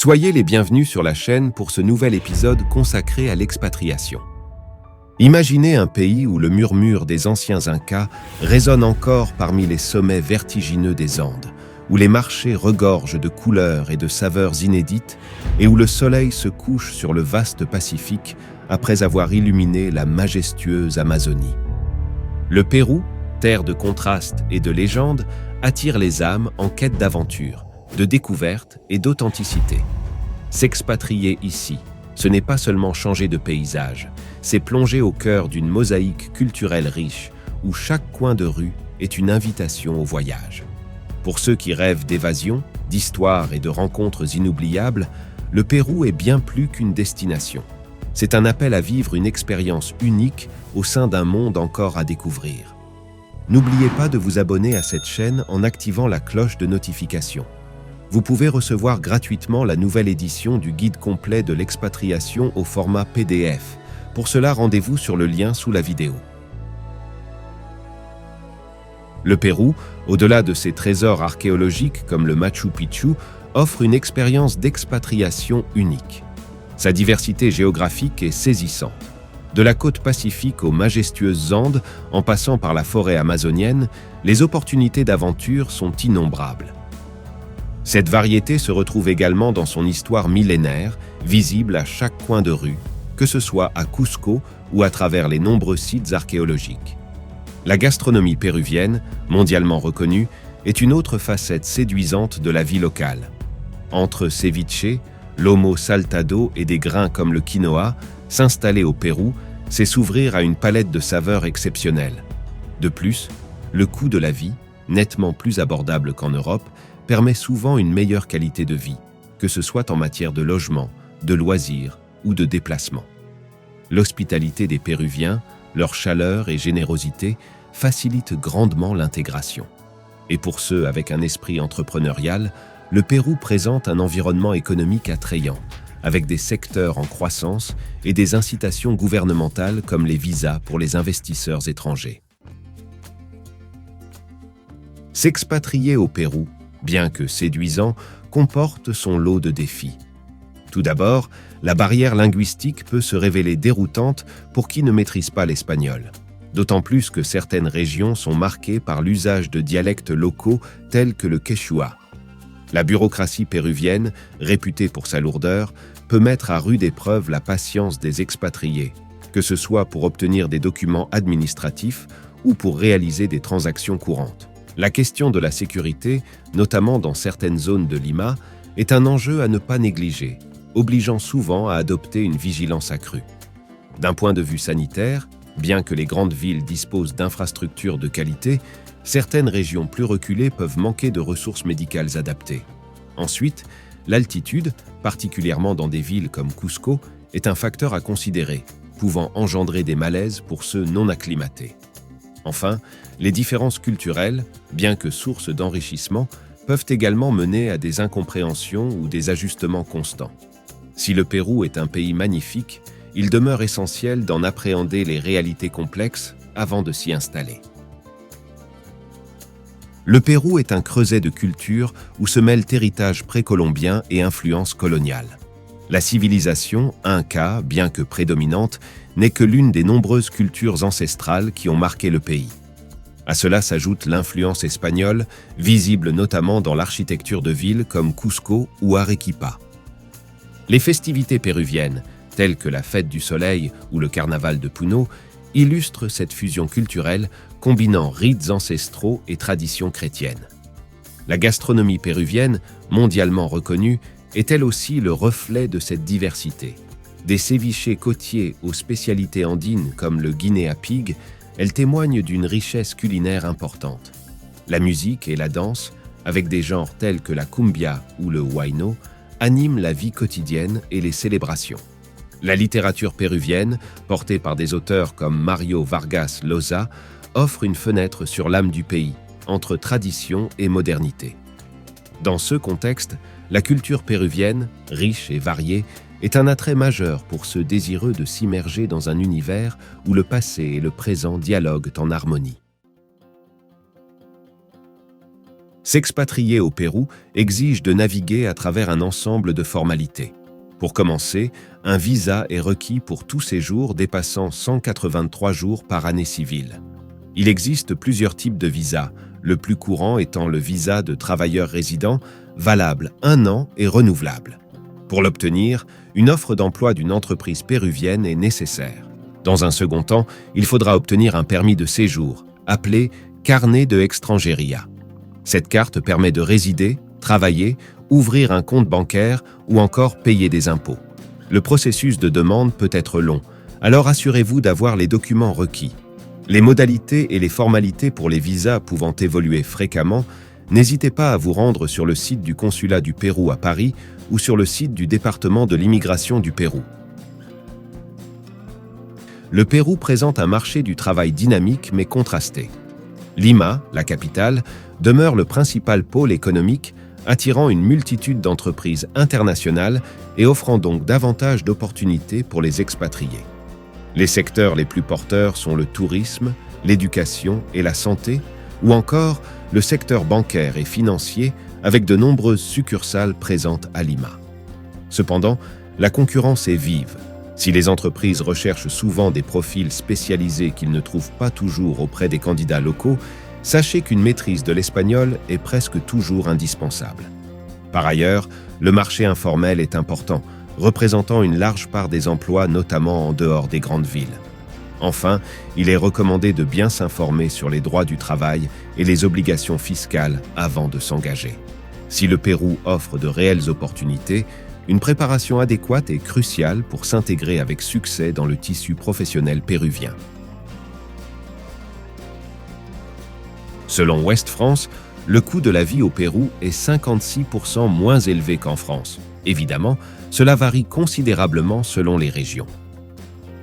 Soyez les bienvenus sur la chaîne pour ce nouvel épisode consacré à l'expatriation. Imaginez un pays où le murmure des anciens Incas résonne encore parmi les sommets vertigineux des Andes, où les marchés regorgent de couleurs et de saveurs inédites et où le soleil se couche sur le vaste Pacifique après avoir illuminé la majestueuse Amazonie. Le Pérou, terre de contrastes et de légendes, attire les âmes en quête d'aventure, de découverte et d'authenticité. S'expatrier ici, ce n'est pas seulement changer de paysage, c'est plonger au cœur d'une mosaïque culturelle riche où chaque coin de rue est une invitation au voyage. Pour ceux qui rêvent d'évasion, d'histoire et de rencontres inoubliables, le Pérou est bien plus qu'une destination. C'est un appel à vivre une expérience unique au sein d'un monde encore à découvrir. N'oubliez pas de vous abonner à cette chaîne en activant la cloche de notification. Vous pouvez recevoir gratuitement la nouvelle édition du guide complet de l'expatriation au format PDF. Pour cela, rendez-vous sur le lien sous la vidéo. Le Pérou, au-delà de ses trésors archéologiques comme le Machu Picchu, offre une expérience d'expatriation unique. Sa diversité géographique est saisissante. De la côte pacifique aux majestueuses Andes, en passant par la forêt amazonienne, les opportunités d'aventure sont innombrables. Cette variété se retrouve également dans son histoire millénaire, visible à chaque coin de rue, que ce soit à Cusco ou à travers les nombreux sites archéologiques. La gastronomie péruvienne, mondialement reconnue, est une autre facette séduisante de la vie locale. Entre ceviche, lomo saltado et des grains comme le quinoa, s'installer au Pérou, c'est s'ouvrir à une palette de saveurs exceptionnelles. De plus, le coût de la vie, nettement plus abordable qu'en Europe, permet souvent une meilleure qualité de vie, que ce soit en matière de logement, de loisirs ou de déplacement. L'hospitalité des Péruviens, leur chaleur et générosité facilitent grandement l'intégration. Et pour ceux avec un esprit entrepreneurial, le Pérou présente un environnement économique attrayant, avec des secteurs en croissance et des incitations gouvernementales comme les visas pour les investisseurs étrangers. S'expatrier au Pérou, bien que séduisant, comporte son lot de défis. Tout d'abord, la barrière linguistique peut se révéler déroutante pour qui ne maîtrise pas l'espagnol, d'autant plus que certaines régions sont marquées par l'usage de dialectes locaux tels que le quechua. La bureaucratie péruvienne, réputée pour sa lourdeur, peut mettre à rude épreuve la patience des expatriés, que ce soit pour obtenir des documents administratifs ou pour réaliser des transactions courantes. La question de la sécurité, notamment dans certaines zones de Lima, est un enjeu à ne pas négliger, obligeant souvent à adopter une vigilance accrue. D'un point de vue sanitaire, bien que les grandes villes disposent d'infrastructures de qualité, certaines régions plus reculées peuvent manquer de ressources médicales adaptées. Ensuite, l'altitude, particulièrement dans des villes comme Cusco, est un facteur à considérer, pouvant engendrer des malaises pour ceux non acclimatés. Enfin, les différences culturelles, bien que sources d'enrichissement, peuvent également mener à des incompréhensions ou des ajustements constants. Si le Pérou est un pays magnifique, il demeure essentiel d'en appréhender les réalités complexes avant de s'y installer. Le Pérou est un creuset de culture où se mêlent héritage précolombien et influence coloniale. La civilisation inca, bien que prédominante, n'est que l'une des nombreuses cultures ancestrales qui ont marqué le pays. À cela s'ajoute l'influence espagnole, visible notamment dans l'architecture de villes comme Cusco ou Arequipa. Les festivités péruviennes, telles que la Fête du Soleil ou le Carnaval de Puno, illustrent cette fusion culturelle combinant rites ancestraux et traditions chrétiennes. La gastronomie péruvienne, mondialement reconnue, est elle aussi le reflet de cette diversité. Des ceviches côtiers aux spécialités andines comme le guinea pig, elle témoigne d'une richesse culinaire importante. La musique et la danse, avec des genres tels que la cumbia ou le huayno, animent la vie quotidienne et les célébrations. La littérature péruvienne, portée par des auteurs comme Mario Vargas Llosa, offre une fenêtre sur l'âme du pays, entre tradition et modernité. Dans ce contexte, la culture péruvienne, riche et variée, est un attrait majeur pour ceux désireux de s'immerger dans un univers où le passé et le présent dialoguent en harmonie. S'expatrier au Pérou exige de naviguer à travers un ensemble de formalités. Pour commencer, un visa est requis pour tout séjour dépassant 183 jours par année civile. Il existe plusieurs types de visas, le plus courant étant le visa de travailleur résident, valable 1 an et renouvelable. Pour l'obtenir, une offre d'emploi d'une entreprise péruvienne est nécessaire. Dans un second temps, il faudra obtenir un permis de séjour, appelé carnet de extranjería. Cette carte permet de résider, travailler, ouvrir un compte bancaire ou encore payer des impôts. Le processus de demande peut être long, alors assurez-vous d'avoir les documents requis. Les modalités et les formalités pour les visas pouvant évoluer fréquemment, n'hésitez pas à vous rendre sur le site du consulat du Pérou à Paris ou sur le site du département de l'immigration du Pérou. Le Pérou présente un marché du travail dynamique mais contrasté. Lima, la capitale, demeure le principal pôle économique, attirant une multitude d'entreprises internationales et offrant donc davantage d'opportunités pour les expatriés. Les secteurs les plus porteurs sont le tourisme, l'éducation et la santé, ou encore le secteur bancaire et financier avec de nombreuses succursales présentes à Lima. Cependant, la concurrence est vive. Si les entreprises recherchent souvent des profils spécialisés qu'ils ne trouvent pas toujours auprès des candidats locaux, sachez qu'une maîtrise de l'espagnol est presque toujours indispensable. Par ailleurs, le marché informel est important, représentant une large part des emplois, notamment en dehors des grandes villes. Enfin, il est recommandé de bien s'informer sur les droits du travail et les obligations fiscales avant de s'engager. Si le Pérou offre de réelles opportunités, une préparation adéquate est cruciale pour s'intégrer avec succès dans le tissu professionnel péruvien. Selon Ouest France, le coût de la vie au Pérou est 56% moins élevé qu'en France. Évidemment, cela varie considérablement selon les régions.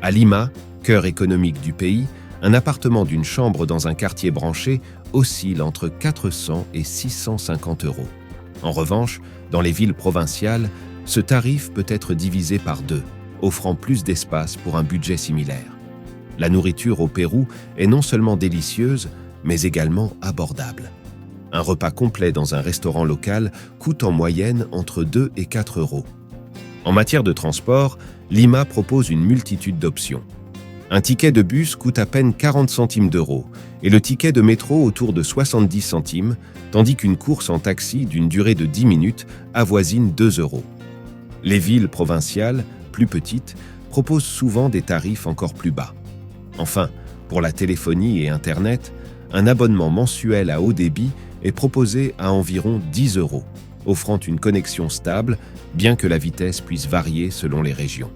À Lima, cœur économique du pays, un appartement d'une chambre dans un quartier branché oscille entre 400 et 650 €. En revanche, dans les villes provinciales, ce tarif peut être divisé par 2, offrant plus d'espace pour un budget similaire. La nourriture au Pérou est non seulement délicieuse, mais également abordable. Un repas complet dans un restaurant local coûte en moyenne entre 2 et 4 €. En matière de transport, Lima propose une multitude d'options. Un ticket de bus coûte à peine 40 centimes d'euros et le ticket de métro autour de 70 centimes, tandis qu'une course en taxi d'une durée de 10 minutes avoisine 2 €. Les villes provinciales, plus petites, proposent souvent des tarifs encore plus bas. Enfin, pour la téléphonie et Internet, un abonnement mensuel à haut débit est proposé à environ 10 €, offrant une connexion stable, bien que la vitesse puisse varier selon les régions.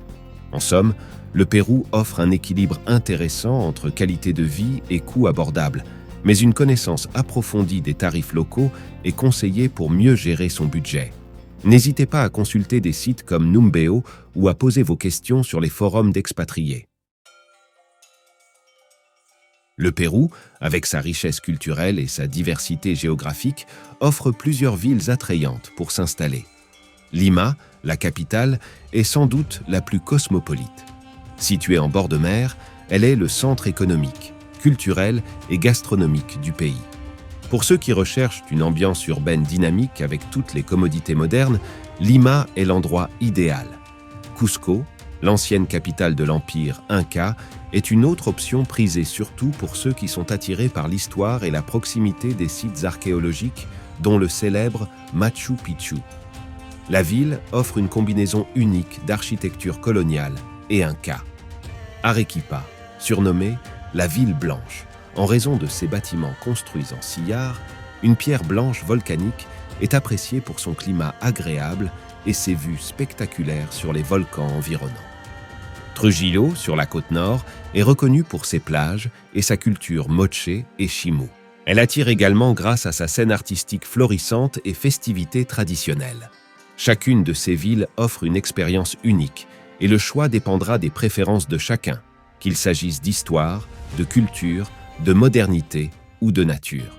En somme, le Pérou offre un équilibre intéressant entre qualité de vie et coûts abordables, mais une connaissance approfondie des tarifs locaux est conseillée pour mieux gérer son budget. N'hésitez pas à consulter des sites comme Numbeo ou à poser vos questions sur les forums d'expatriés. Le Pérou, avec sa richesse culturelle et sa diversité géographique, offre plusieurs villes attrayantes pour s'installer. Lima, la capitale, est sans doute la plus cosmopolite. Située en bord de mer, elle est le centre économique, culturel et gastronomique du pays. Pour ceux qui recherchent une ambiance urbaine dynamique avec toutes les commodités modernes, Lima est l'endroit idéal. Cusco, l'ancienne capitale de l'Empire Inca, est une autre option prisée surtout pour ceux qui sont attirés par l'histoire et la proximité des sites archéologiques, dont le célèbre Machu Picchu. La ville offre une combinaison unique d'architecture coloniale et Inca. Arequipa, surnommée la ville blanche, en raison de ses bâtiments construits en sillar, une pierre blanche volcanique est appréciée pour son climat agréable et ses vues spectaculaires sur les volcans environnants. Trujillo, sur la côte nord, est reconnue pour ses plages et sa culture moche et chimú. Elle attire également grâce à sa scène artistique florissante et festivités traditionnelles. Chacune de ces villes offre une expérience unique et le choix dépendra des préférences de chacun, qu'il s'agisse d'histoire, de culture, de modernité ou de nature.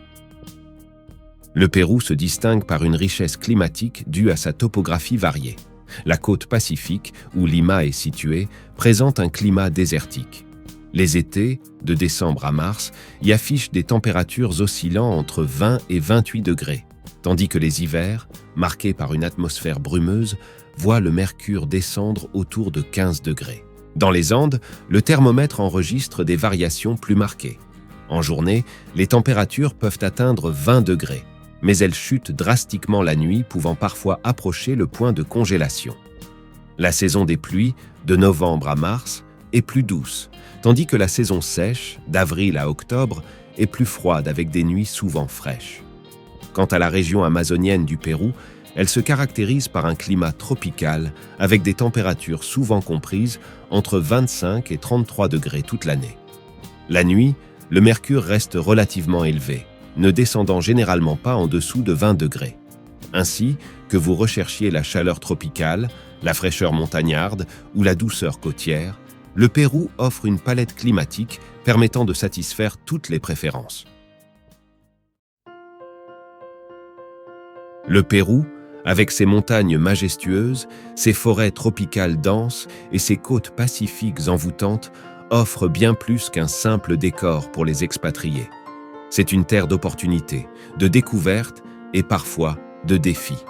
Le Pérou se distingue par une richesse climatique due à sa topographie variée. La côte pacifique, où Lima est située, présente un climat désertique. Les étés, de décembre à mars, y affichent des températures oscillant entre 20 et 28 degrés, tandis que les hivers, marqués par une atmosphère brumeuse, voient le mercure descendre autour de 15 degrés. Dans les Andes, le thermomètre enregistre des variations plus marquées. En journée, les températures peuvent atteindre 20 degrés, mais elles chutent drastiquement la nuit, pouvant parfois approcher le point de congélation. La saison des pluies, de novembre à mars, est plus douce, tandis que la saison sèche, d'avril à octobre, est plus froide avec des nuits souvent fraîches. Quant à la région amazonienne du Pérou, elle se caractérise par un climat tropical avec des températures souvent comprises entre 25 et 33 degrés toute l'année. La nuit, le mercure reste relativement élevé, ne descendant généralement pas en dessous de 20 degrés. Ainsi, que vous recherchiez la chaleur tropicale, la fraîcheur montagnarde ou la douceur côtière, le Pérou offre une palette climatique permettant de satisfaire toutes les préférences. Le Pérou, avec ses montagnes majestueuses, ses forêts tropicales denses et ses côtes pacifiques envoûtantes, offre bien plus qu'un simple décor pour les expatriés. C'est une terre d'opportunités, de découvertes et parfois de défis.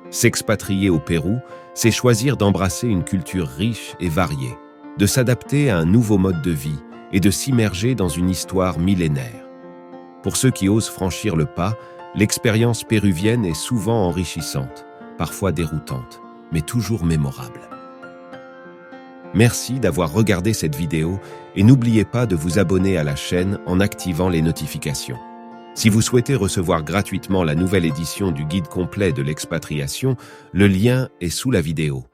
S'expatrier au Pérou, c'est choisir d'embrasser une culture riche et variée, de s'adapter à un nouveau mode de vie et de s'immerger dans une histoire millénaire. Pour ceux qui osent franchir le pas, l'expérience péruvienne est souvent enrichissante, parfois déroutante, mais toujours mémorable. Merci d'avoir regardé cette vidéo et n'oubliez pas de vous abonner à la chaîne en activant les notifications. Si vous souhaitez recevoir gratuitement la nouvelle édition du guide complet de l'expatriation, le lien est sous la vidéo.